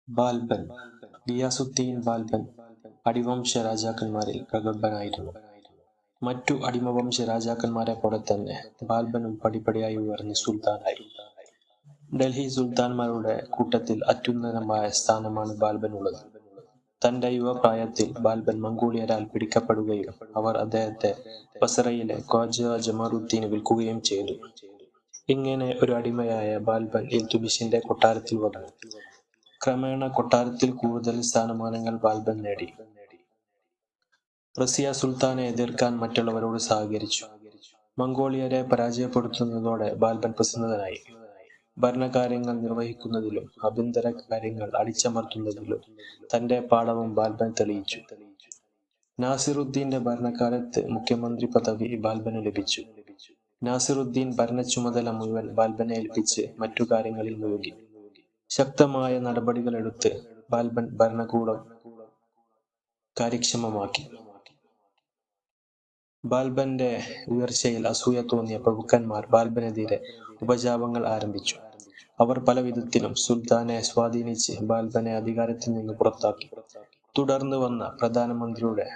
ബാൽബൻ ഗിയാസുദ്ദീൻ ബാൽബൻ അടിവംശ രാജാക്കന്മാരിൽ പ്രഗത്ഭനായിരുന്നു. മറ്റു അടിമവംശ രാജാക്കന്മാരെ പോലെ തന്നെ ബാൽബനും പടിപടിയായി ഉയർന്ന് സുൽത്താനായി. ഡൽഹി സുൽത്താൻമാരുടെ കൂട്ടത്തിൽ അത്യുന്നതമായ സ്ഥാനമാണ് ബാൽബനുള്ളത്. തന്റെ യുവപ്രായത്തിൽ ബാൽബൻ മംഗോളിയരാൽ പിടിക്കപ്പെടുകയും അവർ അദ്ദേഹത്തെ ബസറയിലെ ഖ്വാജ ജമാലുദ്ദീന് വിൽക്കുകയും ചെയ്തു. ഇങ്ങനെ ഒരു അടിമയായ ബാൽബൻ ഇൽതുമിഷിന്റെ കൊട്ടാരത്തിൽ വന്നു. ക്രമേണ കൊട്ടാരത്തിൽ കൂടുതൽ സ്ഥാനമാനങ്ങൾ ബാൽബൻ നേടി. റസിയ സുൽത്താനെ എതിർക്കാൻ മറ്റുള്ളവരോട് സഹകരിച്ചു. മംഗോളിയരെ പരാജയപ്പെടുത്തുന്നതോടെ ബാൽബൻ പ്രസിദ്ധനായി. ഭരണകാര്യങ്ങൾ നിർവഹിക്കുന്നതിലും ആഭ്യന്തര കാര്യങ്ങൾ അടിച്ചമർത്തുന്നതിലും തന്റെ പാടവം ബാൽബൻ തെളിയിച്ചു. നാസിറുദ്ദീന്റെ ഭരണകാലത്ത് മുഖ്യമന്ത്രി പദവി ബാൽബന് ലഭിച്ചു. നാസിറുദ്ദീൻ ഭരണ ചുമതല മുഴുവൻ ബാൽബനെ ഏൽപ്പിച്ച് മറ്റു കാര്യങ്ങളിൽ മുഴുകി. ശക്തമായ നടപടികളെടുത്ത് ബാൽബൻ ഭരണകൂടം കാര്യക്ഷമമാക്കി. ബാൽബന്റെ ഉയർച്ചയിൽ അസൂയ തോന്നിയ പ്രഭുക്കന്മാർ ബാൽബനെതിരെ ഉപജാപങ്ങൾ ആരംഭിച്ചു. അവർ പല വിധത്തിലും സുൽത്താനെ സ്വാധീനിച്ച് ബാൽബനെ അധികാരത്തിൽ നിന്ന് പുറത്താക്കി. തുടർന്ന് വന്ന പ്രധാനമന്ത്രിയുടെ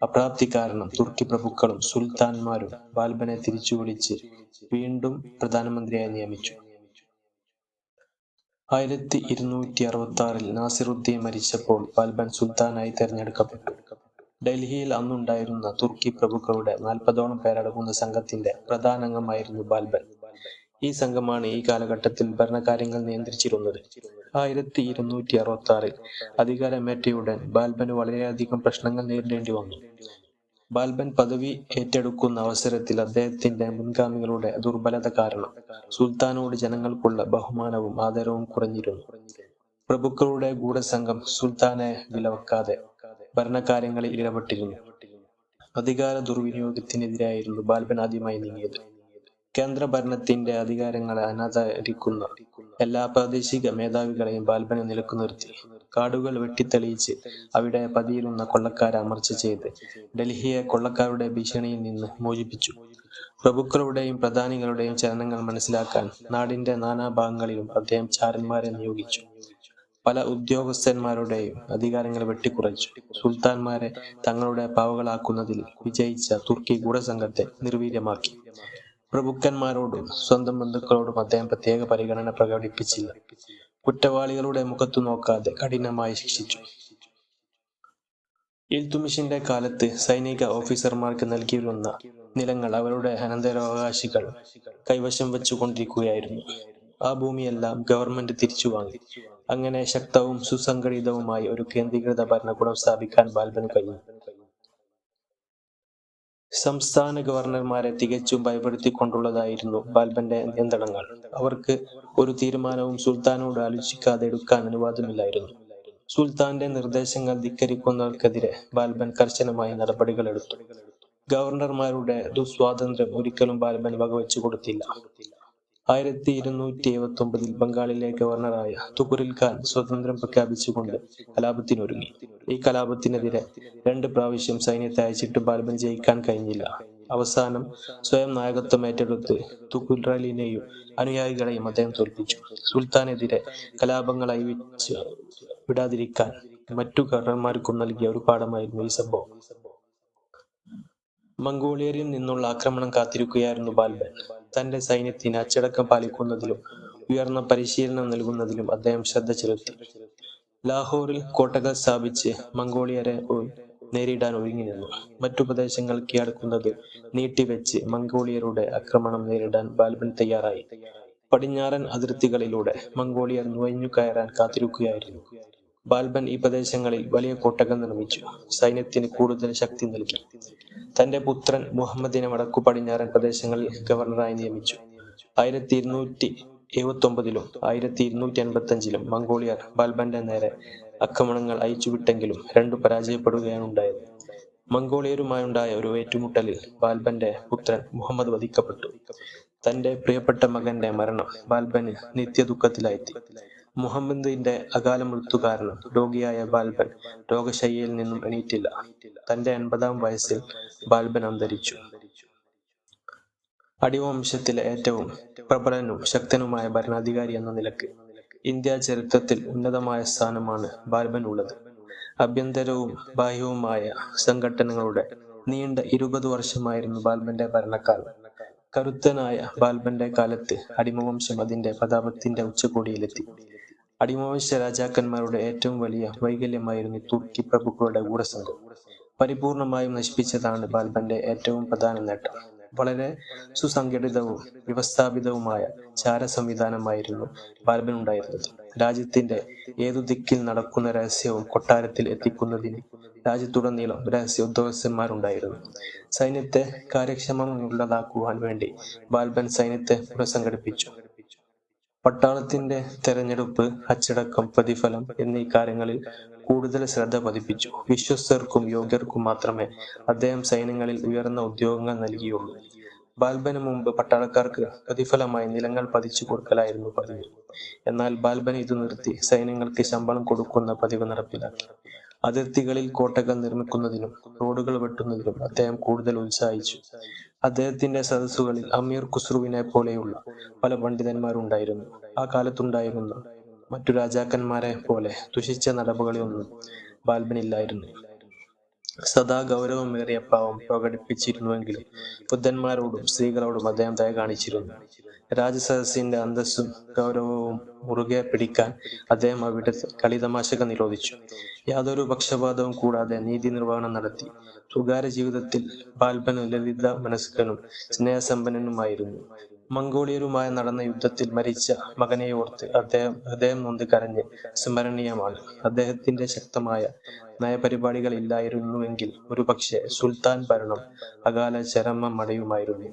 അപ്രാപ്തി കാരണം തുർക്കി പ്രഭുക്കളും സുൽത്താൻമാരും ബാൽബനെ തിരിച്ചു വിളിച്ച് വീണ്ടും പ്രധാനമന്ത്രിയായി നിയമിച്ചു. 1266 നാസിറുദ്ദീൻ മരിച്ചപ്പോൾ ബാൽബൻ സുൽത്താനായി തെരഞ്ഞെടുക്കപ്പെട്ടു. ഡൽഹിയിൽ അന്നുണ്ടായിരുന്ന തുർക്കി പ്രഭുക്കളുടെ 40ഓളം പേരടങ്ങുന്ന സംഘത്തിന്റെ പ്രധാന അംഗമായിരുന്നു ബാൽബൻ. ഈ സംഘമാണ് ഈ കാലഘട്ടത്തിൽ ഭരണകാര്യങ്ങൾ നിയന്ത്രിച്ചിരുന്നത്. 1266 അധികാരമേറ്റയുടൻ ബാൽബന് വളരെയധികം പ്രശ്നങ്ങൾ നേരിടേണ്ടി വന്നു. ബാൽബൻ പദവി ഏറ്റെടുക്കുന്ന അവസരത്തിൽ അദ്ദേഹത്തിന്റെ മുൻഗാമികളുടെ ദുർബലത കാരണം സുൽത്താനോട് ജനങ്ങൾക്കുള്ള ബഹുമാനവും ആദരവും കുറഞ്ഞിരുന്നു. പ്രഭുക്കളുടെ ഗൂഢസംഘം സുൽത്താനെ വിലവെക്കാതെ ഭരണകാര്യങ്ങളിൽ ഇടപെട്ടിരുന്നു. അധികാര ദുർവിനിയോഗത്തിനെതിരായിരുന്നു ബാൽബൻ ആദ്യമായി നീങ്ങിയത്. കേന്ദ്ര ഭരണത്തിന്റെ അധികാരങ്ങളെ അനാദരിക്കുന്ന എല്ലാ പ്രാദേശിക മേധാവികളെയും ബാൽബനെ നിലക്കു നിർത്തി. കാടുകൾ വെട്ടിത്തെളിയിച്ച് അവിടെ പതിയിരുന്ന കൊള്ളക്കാരെ അമർച്ച ചെയ്ത് ഡൽഹിയെ കൊള്ളക്കാരുടെ ഭീഷണിയിൽ നിന്ന് മോചിപ്പിച്ചു. പ്രഭുക്കളുടെയും പ്രധാനികളുടെയും ചലനങ്ങൾ മനസ്സിലാക്കാൻ നാടിന്റെ നാനാഭാഗങ്ങളിലും അദ്ദേഹം ചാരന്മാരെ നിയോഗിച്ചു. പല ഉദ്യോഗസ്ഥന്മാരുടെയും അധികാരങ്ങൾ വെട്ടിക്കുറച്ചു. സുൽത്താൻമാരെ തങ്ങളുടെ പാവകളാക്കുന്നതിൽ വിജയിച്ച തുർക്കി ഗൂഢസംഘത്തെ നിർവീര്യമാക്കി. പ്രഭുക്കന്മാരോടും സ്വന്തം ബന്ധുക്കളോടും അദ്ദേഹം പ്രത്യേക പരിഗണന പ്രകടിപ്പിച്ചില്ല. കുറ്റവാളികളുടെ മുഖത്തു നോക്കാതെ കഠിനമായി ശിക്ഷിച്ചു. ഇൽതുമിഷിന്റെ കാലത്ത് സൈനിക ഓഫീസർമാർക്ക് നൽകിയിരുന്ന നിലങ്ങൾ അവരുടെ അനന്തരാവകാശികൾ കൈവശം വെച്ചുകൊണ്ടിരിക്കുകയായിരുന്നു. ആ ഭൂമിയെല്ലാം ഗവൺമെന്റ് തിരിച്ചു വാങ്ങി. അങ്ങനെ ശക്തവും സുസംഘടിതവുമായി ഒരു കേന്ദ്രീകൃത ഭരണകൂടം സ്ഥാപിക്കാൻ ബാൽബന് കഴിഞ്ഞു. സംസ്ഥാന ഗവർണർമാരെ തികച്ചും ഭയപ്പെടുത്തിക്കൊണ്ടുള്ളതായിരുന്നു ബാൽബന്റെ നിയന്ത്രണങ്ങൾ. അവർക്ക് ഒരു തീരുമാനവും സുൽത്താനോട് ആലോചിക്കാതെ എടുക്കാൻ അനുവാദമില്ലായിരുന്നു. സുൽത്താന്റെ നിർദ്ദേശങ്ങൾ ധിക്കരിക്കുന്നവർക്കെതിരെ ബാൽബൻ കർശനമായി നടപടികൾ എടുത്തു. ഗവർണർമാരുടെ ദുസ്വാതന്ത്ര്യം ഒരിക്കലും ബാൽബൻ വകവെച്ചു കൊടുത്തില്ല. 1279 ബംഗാളിലെ ഗവർണറായ തുഗ്രിൽ ഖാൻ സ്വതന്ത്രം പ്രഖ്യാപിച്ചുകൊണ്ട് കലാപത്തിനൊരുങ്ങി. ഈ കലാപത്തിനെതിരെ 2 പ്രാവശ്യം സൈന്യത്തെ അയച്ചിട്ട് ബാൽബൻ ജയിക്കാൻ കഴിഞ്ഞില്ല. അവസാനം സ്വയം നായകത്വം ഏറ്റെടുത്ത് തുഗ്ലലിനെയും അനുയായികളെയും അദ്ദേഹം തോൽപ്പിച്ചു. സുൽത്താനെതിരെ കലാപങ്ങൾ അയവിച്ച് വിടാതിരിക്കാൻ മറ്റു ഗവർണർമാർക്കും നൽകിയ ഒരു പാഠമായിരുന്നു ഈ സംഭവം. മംഗോളിയരിൽ നിന്നുള്ള ആക്രമണം കാത്തിരിക്കുകയായിരുന്നു ബാൽബൻ. തന്റെ സൈന്യത്തിന് അച്ചടക്കം പാലിക്കുന്നതിലും ഉയർന്ന പരിശീലനം നൽകുന്നതിലും അദ്ദേഹം ശ്രദ്ധ ചെലുത്തി. ലാഹോറിൽ കോട്ടകൾ സ്ഥാപിച്ച് മംഗോളിയരെ നേരിടാൻ ഒരുങ്ങി നിന്നു. മറ്റു പ്രദേശങ്ങൾ കീഴടക്കുന്നത് നീട്ടിവെച്ച് മംഗോളിയരുടെ ആക്രമണം നേരിടാൻ ബാൽബൻ തയ്യാറായി. പടിഞ്ഞാറൻ അതിർത്തികളിലൂടെ മംഗോളിയർ നുഴഞ്ഞു കയറാൻ കാത്തിരിക്കുകയായിരുന്നു. ബാൽബൻ ഈ പ്രദേശങ്ങളിൽ വലിയ കോട്ടകൾ നിർമ്മിച്ചു. സൈന്യത്തിന് കൂടുതൽ ശക്തി നൽകി. തന്റെ പുത്രൻ മുഹമ്മദിനെ വടക്കു പടിഞ്ഞാറൻ പ്രദേശങ്ങളിൽ ഗവർണറായി നിയമിച്ചു. 1279 1285 മംഗോളിയർ ബാൽബന്റെ നേരെ ആക്രമണങ്ങൾ അയച്ചുവിട്ടെങ്കിലും 2 പരാജയപ്പെടുകയാണ് ഉണ്ടായത്. മംഗോളിയരുമായുണ്ടായ ഒരു ഏറ്റുമുട്ടലിൽ ബാൽബന്റെ പുത്രൻ മുഹമ്മദ് വധിക്കപ്പെട്ടു. തന്റെ പ്രിയപ്പെട്ട മകന്റെ മരണം ബാൽബന് നിത്യദുഃഖത്തിലായെത്തി. മുഹമ്മദിന്റെ അകാല മൃത്യു കാരണം രോഗിയായ ബാൽബൻ രോഗശയ്യയിൽ നിന്നും എണീറ്റില്ല. തന്റെ 80-ാം വയസ്സിൽ ബാൽബൻ അന്തരിച്ചു. അടിവംശത്തിലെ ഏറ്റവും പ്രബലനും ശക്തനുമായ ഭരണാധികാരി എന്ന നിലക്ക് ഇന്ത്യ ചരിത്രത്തിൽ ഉന്നതമായ സ്ഥാനമാണ് ബാൽബനുള്ളത്. ആഭ്യന്തരവും ബാഹ്യവുമായ സംഘട്ടനങ്ങളുടെ നീണ്ട 20 വർഷമായിരുന്നു ബാൽബന്റെ ഭരണകാലം. കരുത്തനായ ബാൽബന്റെ കാലത്ത് അടിമവംശം അതിന്റെ പ്രതാപത്തിന്റെ ഉച്ചകോടിയിലെത്തി. അടിമവംശ രാജാക്കന്മാരുടെ ഏറ്റവും വലിയ വൈകല്യമായിരുന്നു തുർക്കി പ്രഭുക്കളുടെ ഗൂഢസംഘം. പരിപൂർണമായും നശിപ്പിച്ചതാണ് ബാൽബന്റെ ഏറ്റവും പ്രധാന നേട്ടം. വളരെ സുസംഘടിതവും വ്യവസ്ഥാപിതവുമായ ചാര സംവിധാനമായിരുന്നു ബാൽബനുണ്ടായിരുന്നത്. രാജ്യത്തിന്റെ ഏതു ദിക്കിൽ നടക്കുന്ന രഹസ്യവും കൊട്ടാരത്തിൽ എത്തിക്കുന്നതിന് രാജ്യത്തുടനീളം രഹസ്യ ഉദ്യോഗസ്ഥന്മാരുണ്ടായിരുന്നു. സൈന്യത്തെ കാര്യക്ഷമമുള്ളതാക്കുവാൻ വേണ്ടി ബാൽബൻ സൈന്യത്തെ പുനഃസംഘടിപ്പിച്ചു. പട്ടാളത്തിന്റെ തെരഞ്ഞെടുപ്പ്, അച്ചടക്കം, പ്രതിഫലം എന്നീ കാര്യങ്ങളിൽ കൂടുതൽ ശ്രദ്ധ പതിപ്പിച്ചു. വിശ്വസ്തർക്കും യോഗ്യർക്കും മാത്രമേ അദ്ദേഹം സൈന്യങ്ങളിൽ ഉയർന്ന ഉദ്യോഗങ്ങൾ നൽകിയുള്ളൂ. ബാൽബന് മുമ്പ് പട്ടാളക്കാർക്ക് പ്രതിഫലമായി നിലങ്ങൾ പതിച്ചു കൊടുക്കലായിരുന്നു പതിവ്. എന്നാൽ ബാൽബൻ ഇത് നിർത്തി സൈന്യങ്ങൾക്ക് ശമ്പളം കൊടുക്കുന്ന പതിവ് നടപ്പിലാക്കി. അതിർത്തികളിൽ കോട്ടകൾ നിർമ്മിക്കുന്നതിനും റോഡുകൾ വെട്ടുന്നതിനും അദ്ദേഹം കൂടുതൽ ഉത്സാഹിച്ചു. അദ്ദേഹത്തിന്റെ സദസ്സുകളിൽ അമീർ ഖുസ്രുവിനെ പോലെയുള്ള പല പണ്ഡിതന്മാരുണ്ടായിരുന്നു. ആ കാലത്തുണ്ടായിരുന്ന മറ്റു രാജാക്കന്മാരെ പോലെ ദുഷിച്ച നടപടികളൊന്നും ബാൽബനില്ലായിരുന്നു. സദാ ഗൗരവമേറിയ ഭാവം പ്രകടിപ്പിച്ചിരുന്നുവെങ്കിലും ബുദ്ധന്മാരോടും സ്ത്രീകളോടും അദ്ദേഹം ദയ കാണിച്ചിരുന്നു. രാജസദസ്സിന്റെ അന്തസ്സും ഗൗരവവും മുറുകെ പിടിക്കാൻ അദ്ദേഹം അവിടെ കളിതമാശകൾ നിരോധിച്ചു. യാതൊരു പക്ഷപാതവും കൂടാതെ നീതി നിർവഹണം നടത്തി. സ്വകാര്യ ജീവിതത്തിൽ ബാൽബൻ ലളിത മനസ്കനും സ്നേഹസമ്പന്നനുമായിരുന്നു. മംഗോളിയരുമായി നടന്ന യുദ്ധത്തിൽ മരിച്ച മകനെ ഓർത്ത് ഹൃദയം നൊന്ത് കരഞ്ഞ് സ്മരണീയമാണ്. അദ്ദേഹത്തിന്റെ ശക്തമായ നയപരിപാടികൾ ഇല്ലായിരുന്നുവെങ്കിൽ ഒരുപക്ഷെ സുൽത്താൻ ഭരണം അകാല ചരമമടയുമായിരുന്നു.